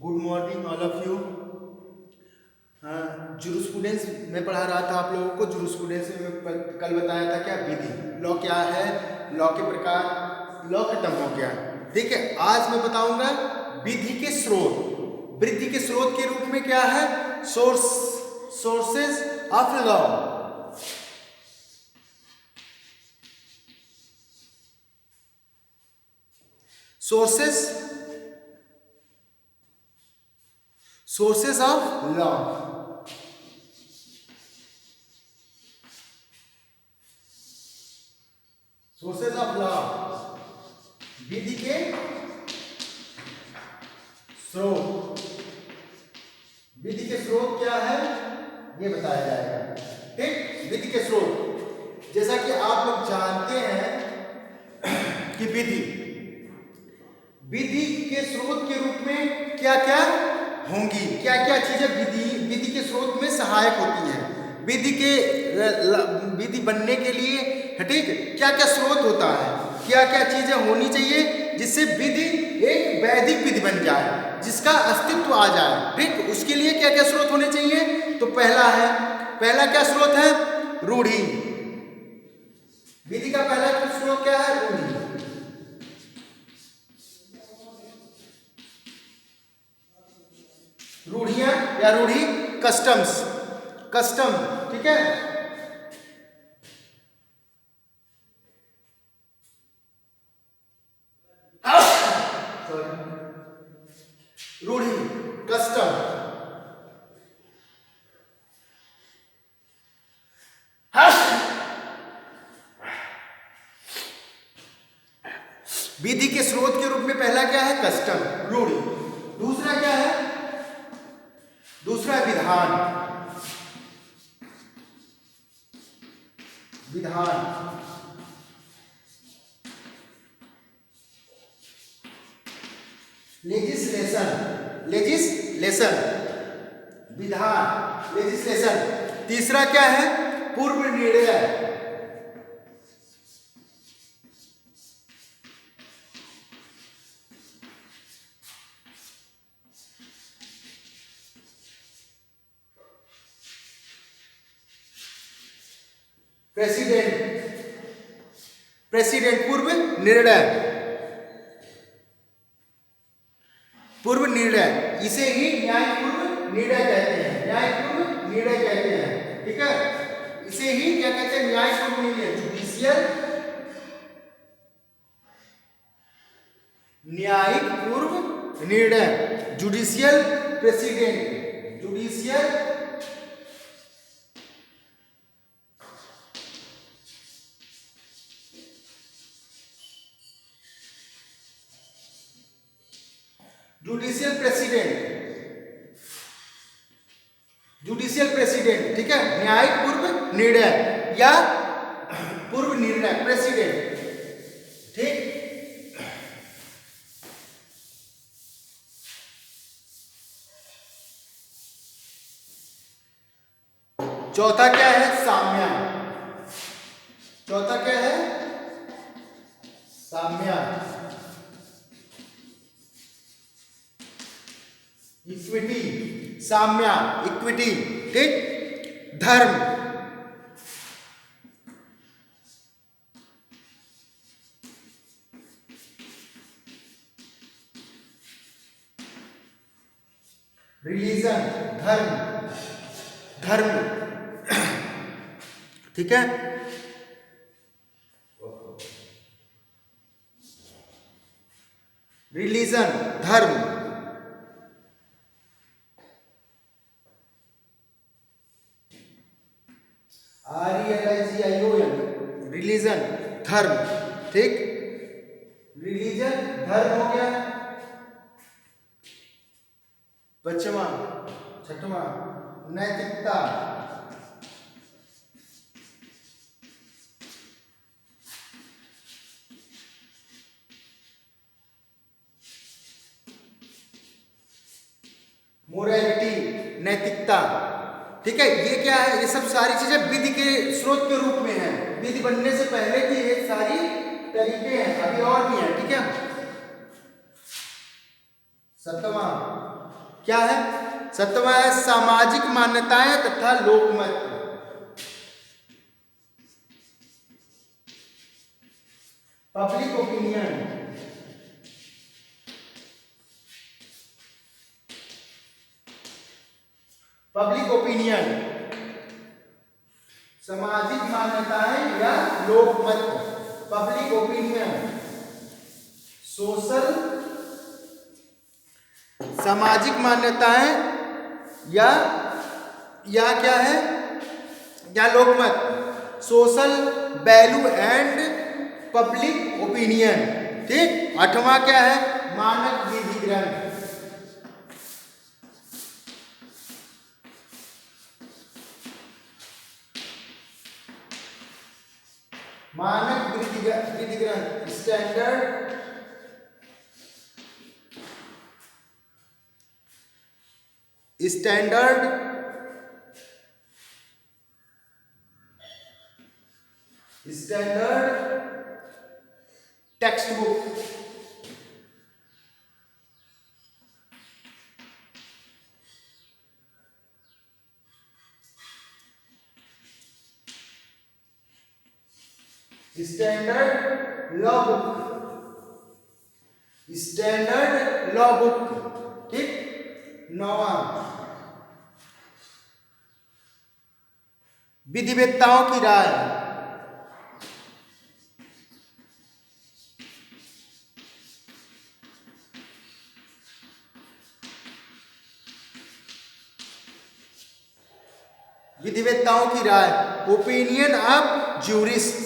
Good morning all of you. Jurisprudence में पढ़ा रहा था आप लोगों को। जूरिस्प्रूडेंस में कल बताया था क्या विधि, लॉ क्या है, लॉ के प्रकार, लॉ खत्म हो गया। ठीक है, आज मैं बताऊंगा विधि के स्रोत। विधि के स्रोत के रूप में क्या है, sources of law. Sources of law. Sources of law, विधि के स्रोत। विधि के स्रोत क्या है ये बताया जाएगा। ठीक, विधि के स्रोत जैसा कि आप लोग जानते हैं कि विधि के स्रोत के रूप में क्या क्या होंगी, क्या क्या चीजें विधि के स्रोत में सहायक होती हैं। विधि बनने के लिए, ठीक, क्या क्या स्रोत होता है, क्या क्या चीजें होनी चाहिए जिससे विधि एक वैदिक विधि बन जाए, जिसका अस्तित्व आ जाए। ठीक, उसके लिए क्या क्या स्रोत होने चाहिए। तो पहला क्या स्रोत है, रूढ़ि। विधि का पहला स्रोत क्या है, रूढ़ि। रूढ़ियां या रूढ़ि, कस्टम। ठीक है, रूढ़ि, कस्टम। विधि के स्रोत के रूप में पहला क्या है, कस्टम, रूढ़ि। दूसरा क्या है, दूसरा विधान। लेजिस्लेशन, विधान, लेजिस्लेशन। तीसरा क्या है, पूर्व निर्णय। प्रेसिडेंट, पूर्व निर्णय, इसे ही न्यायपूर्व निर्णय कहते हैं। ठीक है, इसे ही क्या कहते हैं, न्यायपूर्व निर्णय, न्यायिक पूर्व निर्णय, जुडिशियल प्रेसिडेंट, जुडिशियल प्रेसिडेंट। ठीक है, न्यायिक पूर्व निर्णय या पूर्व निर्णय, प्रेसिडेंट। ठीक, चौथा क्या है, साम्य। चौथा क्या है, साम्य। इक्विटी, साम्य, इक्विटी। ठीक, धर्म, रिलीजन, धर्म। ठीक है, रिलीजन, धर्म। RELIGION, रिलीजन, धर्म। ठीक, रिलीजन, धर्म हो गया। छठवां नैतिकता। मोरालिटी, नैतिकता। ठीक है, ये क्या है, ये सब सारी चीजें विधि के स्रोत के रूप में है। विधि बनने से पहले की ये सारी तरीके हैं, अभी और भी हैं। ठीक है, 7वां क्या है? 7वां है सामाजिक मान्यताएं तथा लोकमत। Public opinion. पब्लिक ओपिनियन, सामाजिक मान्यताएं या लोकमत। पब्लिक ओपिनियन, सोशल, सामाजिक मान्यताएं या क्या है, या लोकमत। Social value and public opinion. ठीक। 8वां क्या है? मानक विधि ग्रंथ। मानक विधि ग्रंथ, standard text book. Standard law book. Standard law book. ठीक। 9वां विधिवेत्ताओं की राय। विधिवेत्ताओं की राय, opinion of jurist.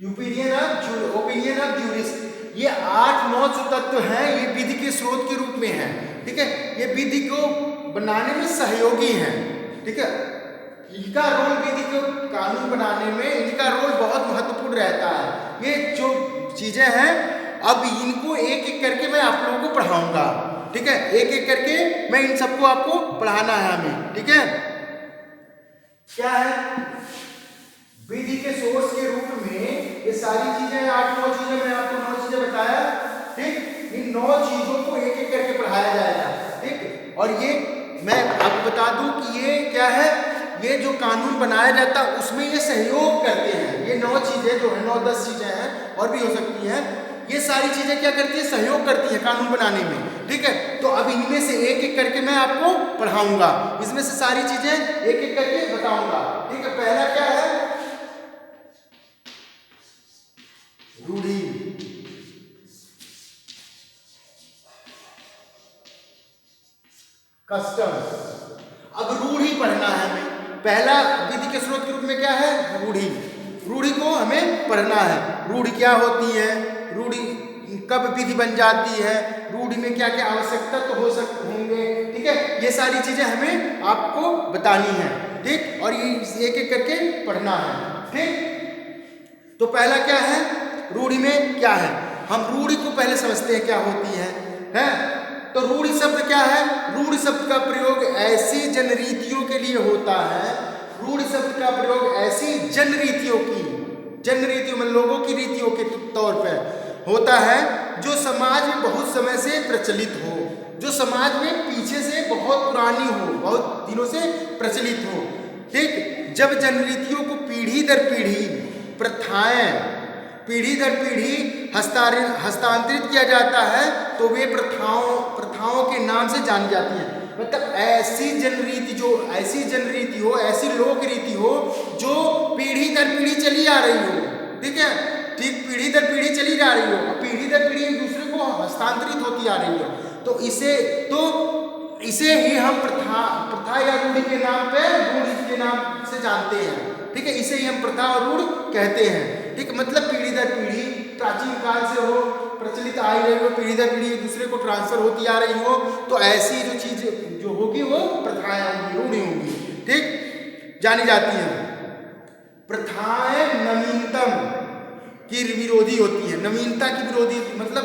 Opinion of jurist. ये 8-9 जो तत्व हैं ये विधि के स्रोत के रूप में हैं। ठीक है। ये विधि को बनाने में सहयोगी हैं। ठीक है। इनका रोल, विधि को कानून बनाने में इनका रोल बहुत महत्वपूर्ण रहता है। ये जो चीजें हैं अब इनको एक एक करके मैं आप लोगों को पढ़ाऊंगा। ठीक है। एक एक करके मैं इन सबको आपको पढ़ाना है हमें। ठीक है। क्या है? विधि के सोर्स के रूप में ये सारी चीजें 8-9 चीजें मैं आपको 9 चीजें बताया। ठीक। इन 9 चीजों को एक एक करके पढ़ाया जाएगा। ठीक। और ये मैं आपको बता दूं कि ये क्या है, ये जो कानून बनाया जाता है उसमें ये सहयोग करते हैं। ये 9 चीजें जो है, 9-10 चीजें हैं और भी हो सकती हैं, ये सारी चीजें क्या करती है? सहयोग करती है कानून बनाने में। ठीक है। तो अब इनमें से एक एक करके मैं आपको पढ़ाऊंगा, इसमें से सारी चीजें एक एक करके बताऊंगा। ठीक है। पहला क्या है? रूढ़ी। कस्टम। अब रूढ़ी पढ़ना है हमें। पहला विधि के स्रोत के रूप में क्या है? रूढ़ी। रूढ़ी को हमें पढ़ना है। रूढ़ी क्या होती है, रूढ़ी कब विधि बन जाती है, रूढ़ी में क्या क्या आवश्यकता तो हो सकते होंगे। ठीक है। ये सारी चीजें हमें आपको बतानी है। ठीक। और ये एक एक करके पढ़ना है। ठीक। तो पहला क्या है? रूढ़ी में क्या है? हम रूढ़ी को पहले समझते हैं क्या होती है? तो रूढ़ी शब्द क्या है? रूढ़ी शब्द का प्रयोग ऐसी जनरीतियों के लिए होता है। रूढ़ी शब्द का प्रयोग ऐसी जनरीतियों में लोगों की रीतियों के तौर पर होता है जो समाज में बहुत समय से प्रचलित हो, जो समाज में पीछे से बहुत पुरानी हो, बहुत दिनों से प्रचलित हो। ठीक। जब जनरीतियों को पीढ़ी दर पीढ़ी प्रथाएं पीढ़ी दर पीढ़ी हस्तांतरित किया जाता है तो वे प्रथाओं के नाम से जानी जाती हैं। मतलब ऐसी जनरीति हो, ऐसी लोक रीति हो जो पीढ़ी दर पीढ़ी चली आ रही हो। ठीक है। ठीक। पीढ़ी दर पीढ़ी चली जा रही हो और पीढ़ी दर पीढ़ी एक दूसरे को हस्तांतरित होती आ रही हो। तो इसे ही हम प्रथा या रूढ़ी के नाम पे, रूढ़ी के नाम से जानते हैं। ठीक है। इसे ही हम प्रथा और रूढ़ कहते हैं। ठीक। मतलब पीढ़ी दर पीढ़ी प्राचीन काल से हो, प्रचलित आ रही हो, पीढ़ी दर पीढ़ी एक दूसरे को ट्रांसफर होती आ रही हो, तो ऐसी जो चीज जो होगी वो प्रथाएं होंगी, रूढ़ी होंगी। ठीक। जानी जाती है। प्रथाएं नवीनतम की विरोधी होती है। नवीनता की विरोधी मतलब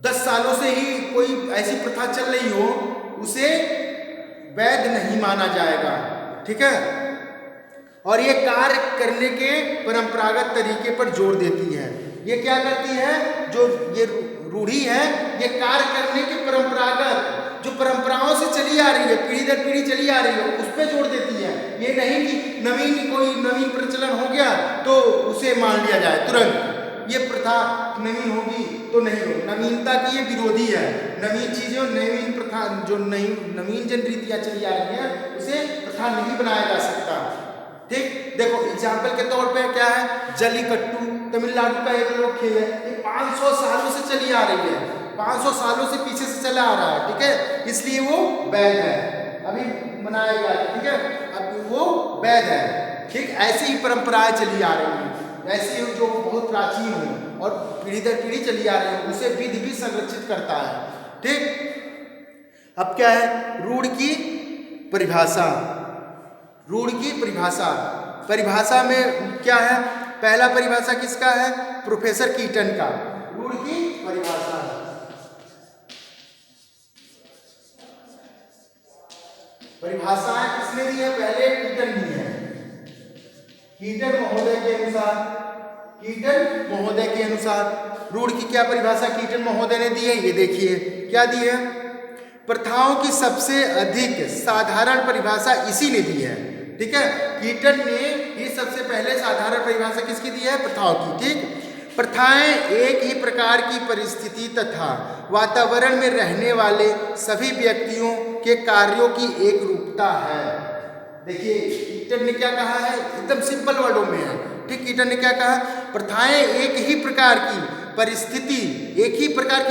10 सालों से ही कोई ऐसी प्रथा चल रही हो उसे वैध नहीं माना जाएगा। ठीक है। और ये कार्य करने के परंपरागत तरीके पर जोर देती है। ये क्या करती है, जो ये रूढ़ी है, ये कार्य करने के परंपरागत जो परंपराओं से चली आ रही है, पीढ़ी दर पीढ़ी चली आ रही है, उस पर जोर देती है। ये नहीं कि कोई नवीन प्रचलन हो गया तो उसे मान लिया जाए तुरंत, ये प्रथा नवीन होगी तो नहीं होगी। नवीनता की ये विरोधी है। नवीन चीजें, नवीन प्रथा, जो नवीन जन रीतियां चली आ रही है, उसे प्रथा नहीं बनाया जा सकता। ठीक, देखो एग्जाम्पल के तौर पे क्या है, जलीकट्टू तमिलनाडु का एक लोक खेल है। ये 500 सालों से चली आ रही है, 500 सालों से पीछे से चला आ रहा है। ठीक है, इसलिए वो वैध है, अभी मनाया गया। ठीक है, अब वो वैध है। ठीक, ऐसी ही परंपराएं चली आ रही हैं, ऐसी जो बहुत प्राचीन हो और पीढ़ी दर पीढ़ी चली आ रही है, उसे विधि भी संरक्षित करता है। ठीक, अब क्या है, रूढ़ की परिभाषा। रूढ़ की परिभाषा में क्या है, पहला परिभाषा किसका है, प्रोफेसर कीटन का। रूढ़ की परिभाषा परिभाषाएं किसने दी है, पहले कीटन दी है। कीटन महोदय के अनुसार रूढ़ की क्या परिभाषा कीटन महोदय ने दी है, ये देखिए क्या दी है। प्रथाओं की सबसे अधिक साधारण परिभाषा इसी ने दी है। ठीक है, कीटन ने ये सबसे पहले साधारण परिभाषा किसकी दी है, प्रथाओं की। ठीक, प्रथाएं एक ही प्रकार की परिस्थिति तथा वातावरण में रहने वाले सभी व्यक्तियों के कार्यों की एक रूपता है। देखिए कीटन ने क्या कहा है, एकदम सिंपल वर्डों में है। ठीक, कीटन ने क्या कहा, प्रथाएं एक ही प्रकार की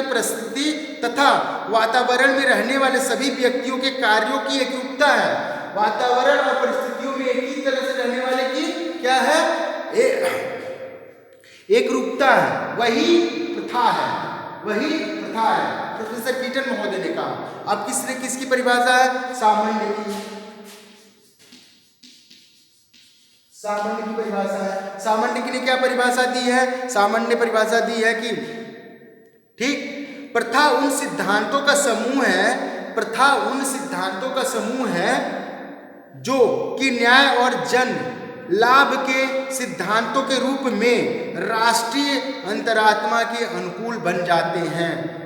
परिस्थिति तथा वातावरण में रहने वाले सभी व्यक्तियों के कार्यों की एक रूपता है। वातावरण और परिस्थितियों में एक ही तरह से रहने वाले की क्या है, एक रूपता है, वही प्रथा है। प्रोफेसर कीटन महोदय ने कहा। अब किसकी परिभाषा है, सामान्य की परिभाषा है। सामान्य की ने क्या परिभाषा दी है, सामान्य परिभाषा दी है कि ठीक, प्रथा उन सिद्धांतों का समूह है जो कि न्याय और जन लाभ के सिद्धांतों के रूप में राष्ट्रीय अंतरात्मा के अनुकूल बन जाते हैं।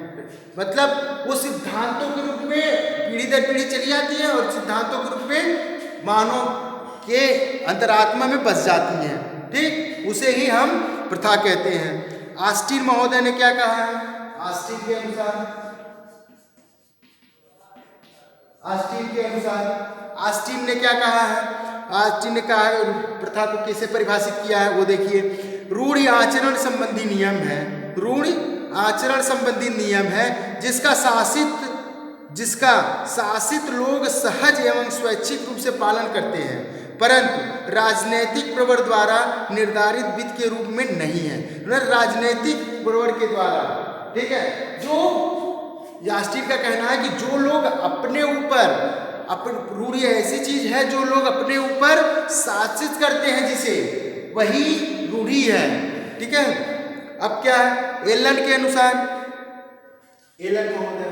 मतलब वो सिद्धांतों के रूप में पीढ़ी दर पीढ़ी चली आती है और सिद्धांतों के रूप में मानव के अंतरात्मा में बस जाती हैं। ठीक, उसे ही हम प्रथा कहते हैं। ऑस्टिन महोदय ने क्या कहा है, ऑस्टिन के अनुसार ऑस्टिन ने क्या कहा है, ऑस्टिन ने कहा है प्रथा को कैसे परिभाषित किया है, वो देखिए। रूढ़ आचरण संबंधी नियम है जिसका शासित लोग सहज एवं स्वैच्छिक रूप से पालन करते हैं, परंतु राजनैतिक प्रवर द्वारा निर्धारित विधि के रूप में नहीं है। राजनैतिक प्रवर के द्वारा, ठीक है, जो ऑस्टिन का कहना है कि जो लोग अपने ऊपर रूढ़ी ऐसी चीज है जो लोग अपने ऊपर शासित करते हैं, जिसे वही रूढ़ी है। ठीक है, अब क्या है, एलन के अनुसार, एलन महोदय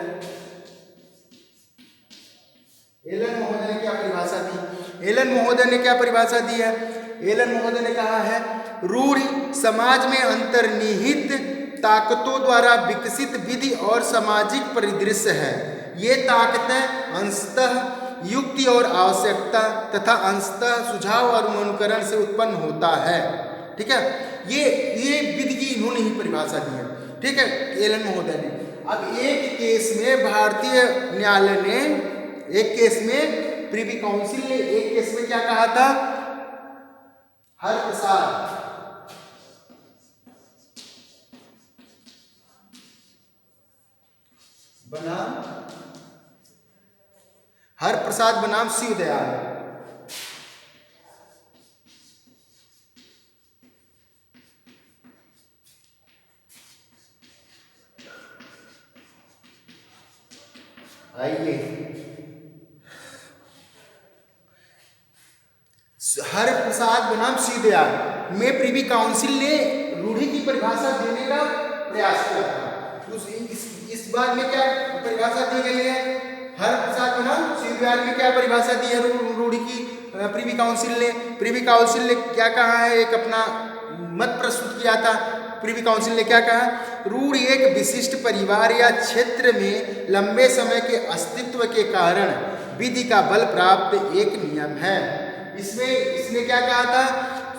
ने क्या परिभाषा दी, एलन महोदय ने कहा है, रूढ़ी समाज में अंतर्निहित ताकतों द्वारा विकसित विधि और सामाजिक परिदृश्य है। ये ताकतें अंशतः युक्ति और आवश्यकता तथा अंशतः सुझाव और अनुकरण से उत्पन्न होता है। ठीक है, ये विधि की इन्होंने ही परिभाषा दी है। ठीक है, एलन महोदय ने। अब एक केस में भारतीय न्यायालय ने, एक केस में प्रिवी काउंसिल ने एक केस में क्या कहा था, हर प्रसाद बनाम शिव दयाल। आइए, हर प्रसाद बनाम शिव दयाल में प्रिवी काउंसिल ने रूढ़ी की परिभाषा देने का प्रयास किया था। इस बार में क्या परिभाषा दी गई है, हर प्रसाद बनाम शिव दयाल में क्या परिभाषा दी है रूढ़ी की, प्रीवी काउंसिल ने। प्रीवी काउंसिल ने क्या कहा है, एक अपना मत प्रस्तुत किया था। प्रीवी काउंसिल ने क्या कहा, रूढ़ि एक विशिष्ट परिवार या क्षेत्र में लंबे समय के अस्तित्व के कारण विधि का बल प्राप्त एक नियम है। इसमें इसने क्या कहा था,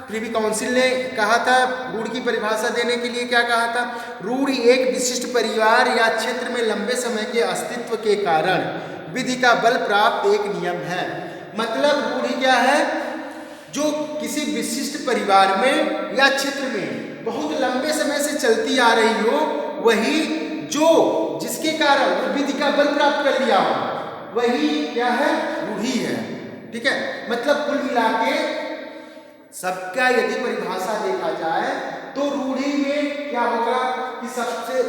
प्रीवी काउंसिल ने कहा था, रूढ़ि की परिभाषा देने के लिए क्या कहा था, रूढ़ि एक विशिष्ट परिवार या क्षेत्र में लंबे समय के अस्तित्व के कारण विधि का बल प्राप्त एक नियम है। मतलब रूढ़ि क्या है, जो किसी विशिष्ट परिवार में या क्षेत्र में बहुत लंबे समय से चलती आ रही हो, वही जो जिसके कारण विधि का बल प्राप्त कर लिया हो, वही क्या है, रूढ़ि है। ठीक है, मतलब कुल मिला के सबका यदि परिभाषा देखा जाए तो रूढ़ि में क्या होगा कि सबसे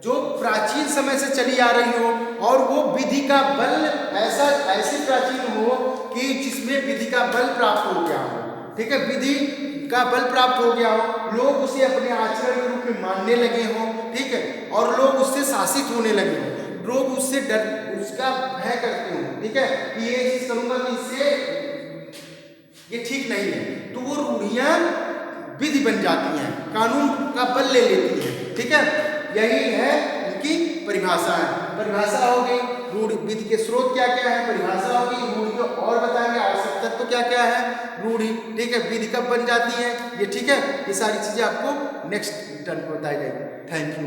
जो प्राचीन समय से चली आ रही हो और वो विधि का बल ऐसे प्राचीन हो कि जिसमें विधि का बल प्राप्त हो गया हो। ठीक है, विधि का बल प्राप्त हो गया हो, लोग उसे अपने आचरण के रूप में मानने लगे हों। ठीक है, और लोग उससे शासित होने लगे हों, लोग उससे उसका भय करते हो। ठीक है, कि ये चीज करूंगा तो इससे ये ठीक नहीं है, तो वो रूढ़ियां विधि बन जाती हैं, कानून का बल ले लेती हैं। ठीक है, यही है उनकी परिभाषा है। परिभाषा हो गई, रूढ़ि विधि के स्रोत क्या क्या है, परिभाषा हो गई, रूढ़ि को और बताएंगे आवश्यक तत्व क्या क्या है रूढ़ि। ठीक है, विधि कब बन जाती है ये। ठीक है, ये सारी चीजें आपको नेक्स्ट टर्न पर बताई जाएगी। Thank you.